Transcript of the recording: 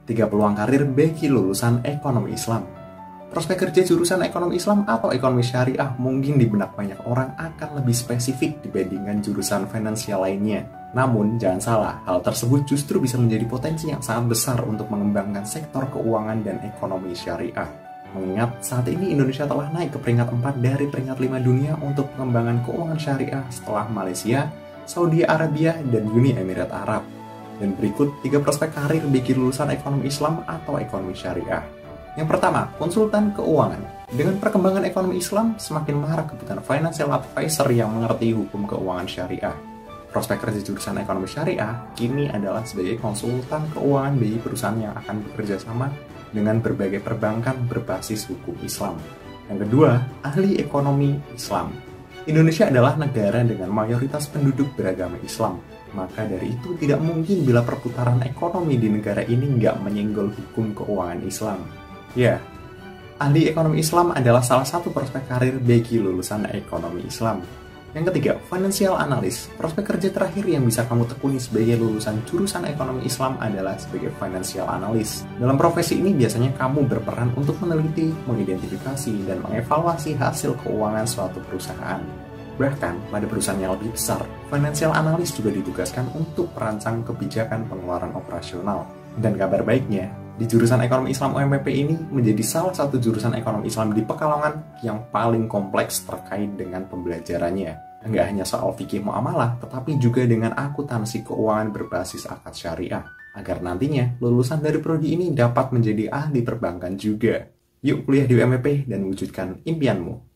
3 peluang karir bagi lulusan ekonomi Islam. Prospek kerja jurusan ekonomi Islam atau ekonomi syariah mungkin di benak banyak orang akan lebih spesifik dibandingkan jurusan finansial lainnya. Namun, jangan salah, hal tersebut justru bisa menjadi potensi yang sangat besar untuk mengembangkan sektor keuangan dan ekonomi syariah. Mengingat saat ini Indonesia telah naik ke peringkat 4 dari peringkat 5 dunia untuk pengembangan keuangan syariah setelah Malaysia, Saudi Arabia, dan Uni Emirat Arab. Dan berikut 3 prospek karir bagi lulusan ekonomi Islam atau ekonomi syariah. Yang pertama, konsultan keuangan. Dengan perkembangan ekonomi Islam, semakin marak kebutuhan financial advisor yang mengerti hukum keuangan syariah. Prospek kerja jurusan ekonomi syariah kini adalah sebagai konsultan keuangan bagi perusahaan yang akan bekerja sama dengan berbagai perbankan berbasis hukum Islam. Yang kedua, ahli ekonomi Islam. Indonesia adalah negara dengan mayoritas penduduk beragama Islam. Maka dari itu tidak mungkin bila perputaran ekonomi di negara ini nggak menyenggol hukum keuangan Islam. Ya, ahli ekonomi Islam adalah salah satu prospek karir bagi lulusan ekonomi Islam. Yang ketiga, financial analyst. Prospek kerja terakhir yang bisa kamu tekuni sebagai lulusan jurusan ekonomi Islam adalah sebagai financial analyst. Dalam profesi ini biasanya kamu berperan untuk meneliti, mengidentifikasi, dan mengevaluasi hasil keuangan suatu perusahaan. Bahkan, pada perusahaan yang lebih besar, financial analyst juga ditugaskan untuk merancang kebijakan pengeluaran operasional. Dan kabar baiknya, di jurusan ekonomi Islam UMPP ini menjadi salah satu jurusan ekonomi Islam di Pekalongan yang paling kompleks terkait dengan pembelajarannya. Enggak hanya soal fikih muamalah, tetapi juga dengan akuntansi keuangan berbasis akad syariah. Agar nantinya, lulusan dari prodi ini dapat menjadi ahli perbankan juga. Yuk kuliah di UMPP dan wujudkan impianmu.